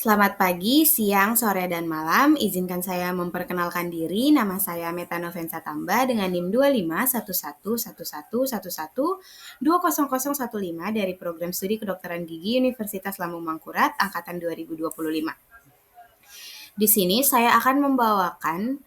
Selamat pagi, siang, sore, dan malam. Izinkan saya memperkenalkan diri. Nama saya Meta Novensa Tamba dengan NIM 25111111200015 dari Program Studi Kedokteran Gigi Universitas Lambung Mangkurat angkatan 2025. Di sini saya akan membawakan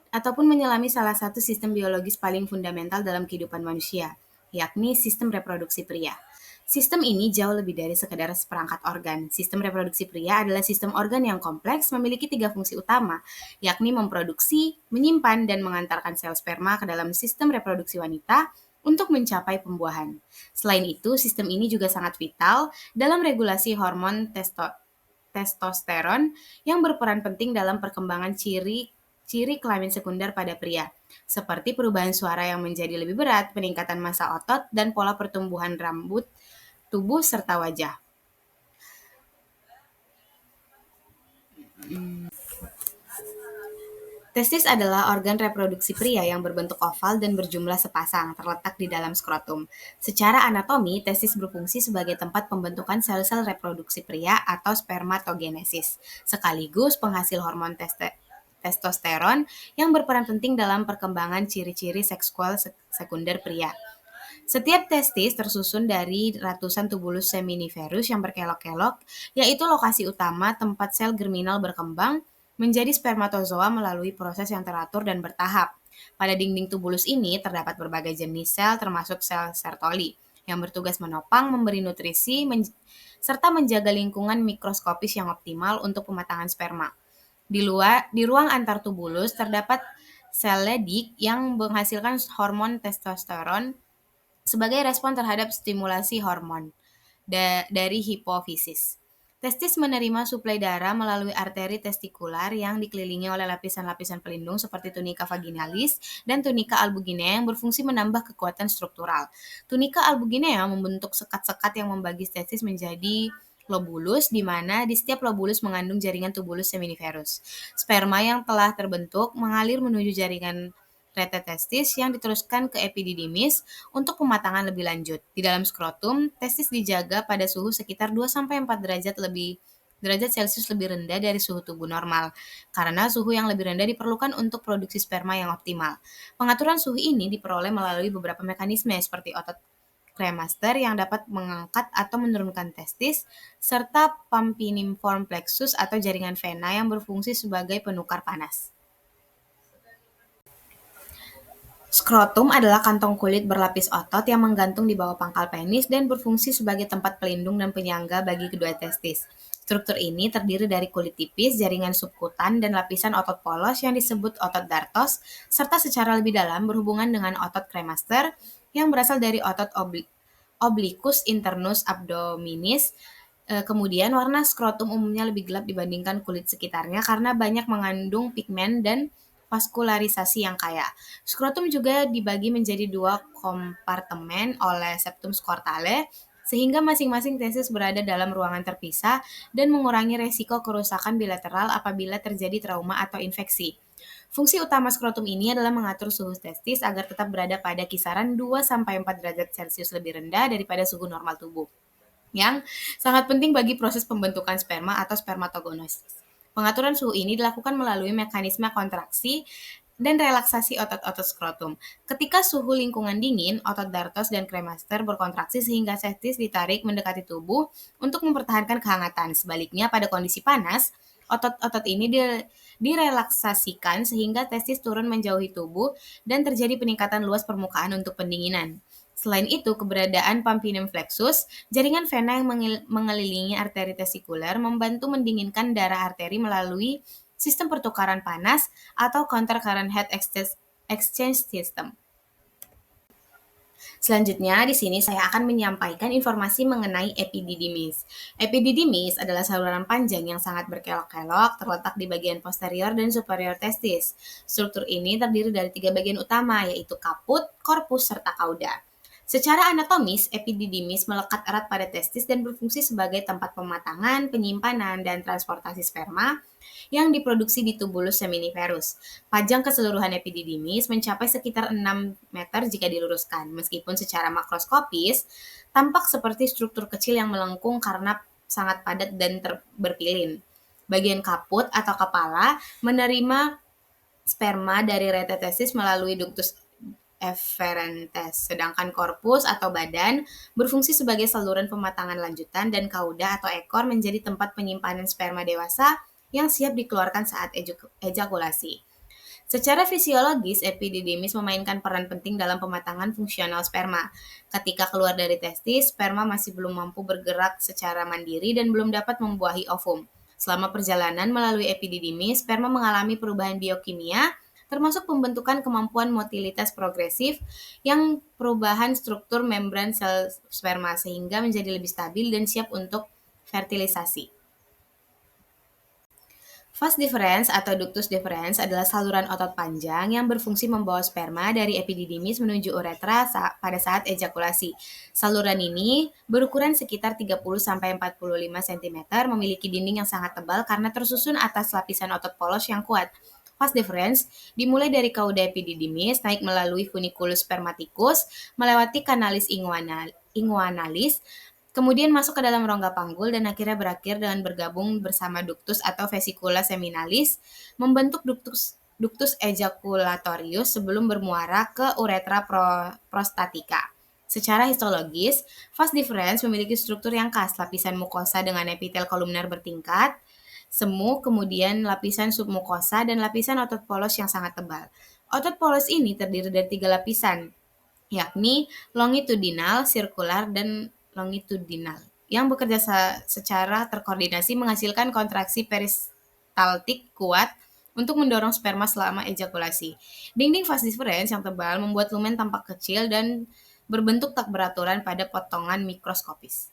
ataupun menyelami salah satu sistem biologis paling fundamental dalam kehidupan manusia, yakni sistem reproduksi pria. Sistem ini jauh lebih dari sekedar seperangkat organ. Sistem reproduksi pria adalah sistem organ yang kompleks, memiliki 3 fungsi utama, yakni memproduksi, menyimpan, dan mengantarkan sel sperma ke dalam sistem reproduksi wanita untuk mencapai pembuahan. Selain itu, sistem ini juga sangat vital dalam regulasi hormon testosteron yang berperan penting dalam perkembangan ciri kelamin sekunder pada pria, seperti perubahan suara yang menjadi lebih berat, peningkatan massa otot, dan pola pertumbuhan rambut, tubuh, serta wajah. Testis adalah organ reproduksi pria yang berbentuk oval dan berjumlah sepasang, terletak di dalam skrotum. Secara anatomi, testis berfungsi sebagai tempat pembentukan sel-sel reproduksi pria atau spermatogenesis, sekaligus penghasil hormon testosteron yang berperan penting dalam perkembangan ciri-ciri seksual sekunder pria. Setiap testis tersusun dari ratusan tubulus seminiferus yang berkelok-kelok, yaitu lokasi utama tempat sel germinal berkembang menjadi spermatozoa melalui proses yang teratur dan bertahap. Pada dinding tubulus ini terdapat berbagai jenis sel termasuk sel Sertoli yang bertugas menopang, memberi nutrisi, serta menjaga lingkungan mikroskopis yang optimal untuk pematangan sperma. Di ruang antar tubulus terdapat sel Leydig yang menghasilkan hormon testosteron sebagai respon terhadap stimulasi hormon dari hipofisis. Testis menerima suplai darah melalui arteri testikular yang dikelilingi oleh lapisan-lapisan pelindung seperti tunika vaginalis dan tunika albuginea yang berfungsi menambah kekuatan struktural. Tunika albuginea membentuk sekat-sekat yang membagi testis menjadi lobulus, di mana di setiap lobulus mengandung jaringan tubulus seminiferus. Sperma yang telah terbentuk mengalir menuju jaringan rete testis yang diteruskan ke epididymis untuk pematangan lebih lanjut. Di dalam skrotum, testis dijaga pada suhu sekitar 2-4 derajat Celcius lebih rendah dari suhu tubuh normal, karena suhu yang lebih rendah diperlukan untuk produksi sperma yang optimal. Pengaturan suhu ini diperoleh melalui beberapa mekanisme seperti otot kremaster yang dapat mengangkat atau menurunkan testis, serta pampiniform plexus atau jaringan vena yang berfungsi sebagai penukar panas. Skrotum adalah kantong kulit berlapis otot yang menggantung di bawah pangkal penis dan berfungsi sebagai tempat pelindung dan penyangga bagi kedua testis. Struktur ini terdiri dari kulit tipis, jaringan subkutan, dan lapisan otot polos yang disebut otot dartos, serta secara lebih dalam berhubungan dengan otot kremaster yang berasal dari otot obliquus internus abdominis. Kemudian warna skrotum umumnya lebih gelap dibandingkan kulit sekitarnya karena banyak mengandung pigmen dan vaskularisasi yang kaya. Skrotum juga dibagi menjadi 2 kompartemen oleh septum skortale, sehingga masing-masing testis berada dalam ruangan terpisah dan mengurangi resiko kerusakan bilateral apabila terjadi trauma atau infeksi. Fungsi utama skrotum ini adalah mengatur suhu testis agar tetap berada pada kisaran 2-4 derajat Celcius lebih rendah daripada suhu normal tubuh, yang sangat penting bagi proses pembentukan sperma atau spermatogenesis. Pengaturan suhu ini dilakukan melalui mekanisme kontraksi dan relaksasi otot-otot skrotum. Ketika suhu lingkungan dingin, otot dartos dan kremaster berkontraksi sehingga testis ditarik mendekati tubuh untuk mempertahankan kehangatan. Sebaliknya, pada kondisi panas, otot-otot ini direlaksasikan sehingga testis turun menjauhi tubuh dan terjadi peningkatan luas permukaan untuk pendinginan. Selain itu, keberadaan pampinum flexus, jaringan vena yang mengelilingi arteri tesikuler, membantu mendinginkan darah arteri melalui sistem pertukaran panas atau counter current heat exchange system. Selanjutnya, di sini saya akan menyampaikan informasi mengenai epididymis. Epididymis adalah saluran panjang yang sangat berkelok-kelok, terletak di bagian posterior dan superior testis. Struktur ini terdiri dari 3 bagian utama, yaitu kaput, korpus, serta kauda. Secara anatomis, epididymis melekat erat pada testis dan berfungsi sebagai tempat pematangan, penyimpanan, dan transportasi sperma yang diproduksi di tubulus seminiferus. Panjang keseluruhan epididymis mencapai sekitar 6 meter jika diluruskan, meskipun secara makroskopis tampak seperti struktur kecil yang melengkung karena sangat padat dan berpilin. Bagian kaput atau kepala menerima sperma dari retetesis melalui ductus efferentes, sedangkan korpus atau badan berfungsi sebagai saluran pematangan lanjutan dan kauda atau ekor menjadi tempat penyimpanan sperma dewasa yang siap dikeluarkan saat ejakulasi. Secara fisiologis, epididymis memainkan peran penting dalam pematangan fungsional sperma. Ketika keluar dari testis, sperma masih belum mampu bergerak secara mandiri dan belum dapat membuahi ovum. Selama perjalanan melalui epididymis, sperma mengalami perubahan biokimia, termasuk pembentukan kemampuan motilitas progresif yang perubahan struktur membran sel sperma sehingga menjadi lebih stabil dan siap untuk fertilisasi. Vas deferens atau ductus deferens adalah saluran otot panjang yang berfungsi membawa sperma dari epididymis menuju uretra pada saat ejakulasi. Saluran ini berukuran sekitar 30-45 cm, memiliki dinding yang sangat tebal karena tersusun atas lapisan otot polos yang kuat. Vas deferens dimulai dari kauda epididymis, naik melalui funiculus spermaticus, melewati kanalis inguanalis, kemudian masuk ke dalam rongga panggul dan akhirnya berakhir dengan bergabung bersama ductus atau vesicula seminalis, membentuk ductus ejaculatorius sebelum bermuara ke uretra prostatica. Secara histologis, vas deferens memiliki struktur yang khas, lapisan mukosa dengan epitel kolumner bertingkat, semu, kemudian lapisan submukosa, dan lapisan otot polos yang sangat tebal. Otot polos ini terdiri dari 3 lapisan, yakni longitudinal, sirkular, dan longitudinal, yang bekerja secara terkoordinasi menghasilkan kontraksi peristaltik kuat untuk mendorong sperma selama ejakulasi. Dinding vas deferens yang tebal membuat lumen tampak kecil dan berbentuk tak beraturan pada potongan mikroskopis.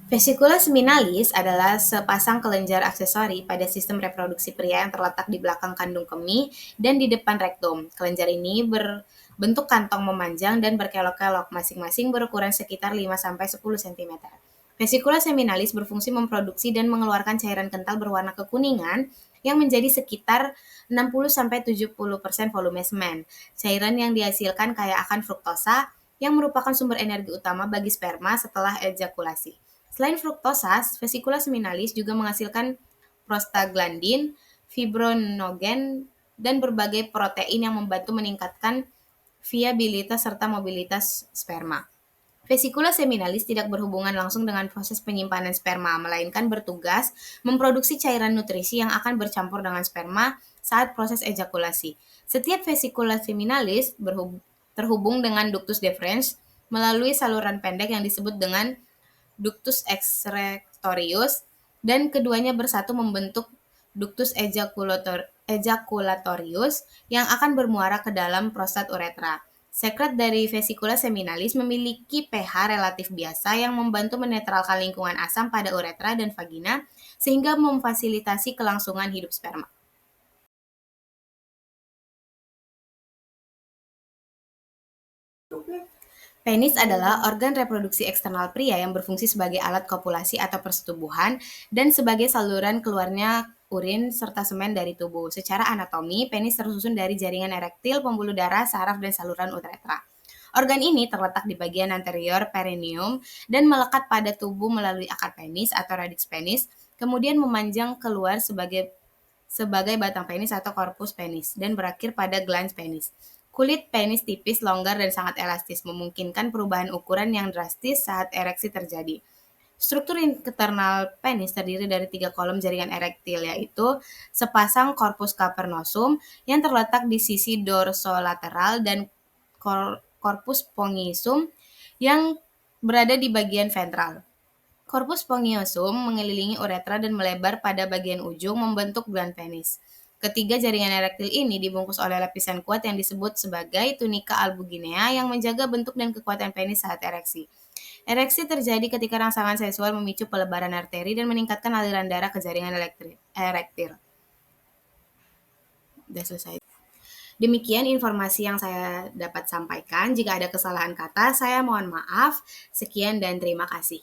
Vesicula seminalis adalah sepasang kelenjar aksesori pada sistem reproduksi pria yang terletak di belakang kandung kemih dan di depan rektum. Kelenjar ini berbentuk kantong memanjang dan berkelok-kelok, masing-masing berukuran sekitar 5-10 cm. Vesicula seminalis berfungsi memproduksi dan mengeluarkan cairan kental berwarna kekuningan yang menjadi sekitar 60-70% volume semen. Cairan yang dihasilkan kaya akan fruktosa yang merupakan sumber energi utama bagi sperma setelah ejakulasi. Selain fruktosa, vesicula seminalis juga menghasilkan prostaglandin, fibronogen, dan berbagai protein yang membantu meningkatkan viabilitas serta mobilitas sperma. Vesicula seminalis tidak berhubungan langsung dengan proses penyimpanan sperma, melainkan bertugas memproduksi cairan nutrisi yang akan bercampur dengan sperma saat proses ejakulasi. Setiap vesicula seminalis terhubung dengan ductus deferens melalui saluran pendek yang disebut dengan ductus excretorius, dan keduanya bersatu membentuk ductus ejaculatorius yang akan bermuara ke dalam prostat uretra. Sekret dari vesicula seminalis memiliki pH relatif biasa yang membantu menetralkan lingkungan asam pada uretra dan vagina sehingga memfasilitasi kelangsungan hidup sperma. Penis adalah organ reproduksi eksternal pria yang berfungsi sebagai alat kopulasi atau persetubuhan dan sebagai saluran keluarnya urin serta semen dari tubuh. Secara anatomi, penis tersusun dari jaringan erektil, pembuluh darah, saraf, dan saluran uretra. Organ ini terletak di bagian anterior perineum dan melekat pada tubuh melalui akar penis atau radix penis, kemudian memanjang keluar sebagai batang penis atau korpus penis, dan berakhir pada glans penis. Kulit penis tipis, longgar, dan sangat elastis, memungkinkan perubahan ukuran yang drastis saat ereksi terjadi. Struktur internal penis terdiri dari 3 kolom jaringan erektil, yaitu sepasang corpus cavernosum yang terletak di sisi dorsolateral dan corpus spongiosum yang berada di bagian ventral. Corpus spongiosum mengelilingi uretra dan melebar pada bagian ujung membentuk gland penis. Ketiga jaringan erektil ini dibungkus oleh lapisan kuat yang disebut sebagai tunika albuginea yang menjaga bentuk dan kekuatan penis saat ereksi. Ereksi terjadi ketika rangsangan seksual memicu pelebaran arteri dan meningkatkan aliran darah ke jaringan erektil. Sudah selesai. Demikian informasi yang saya dapat sampaikan. Jika ada kesalahan kata, saya mohon maaf. Sekian dan terima kasih.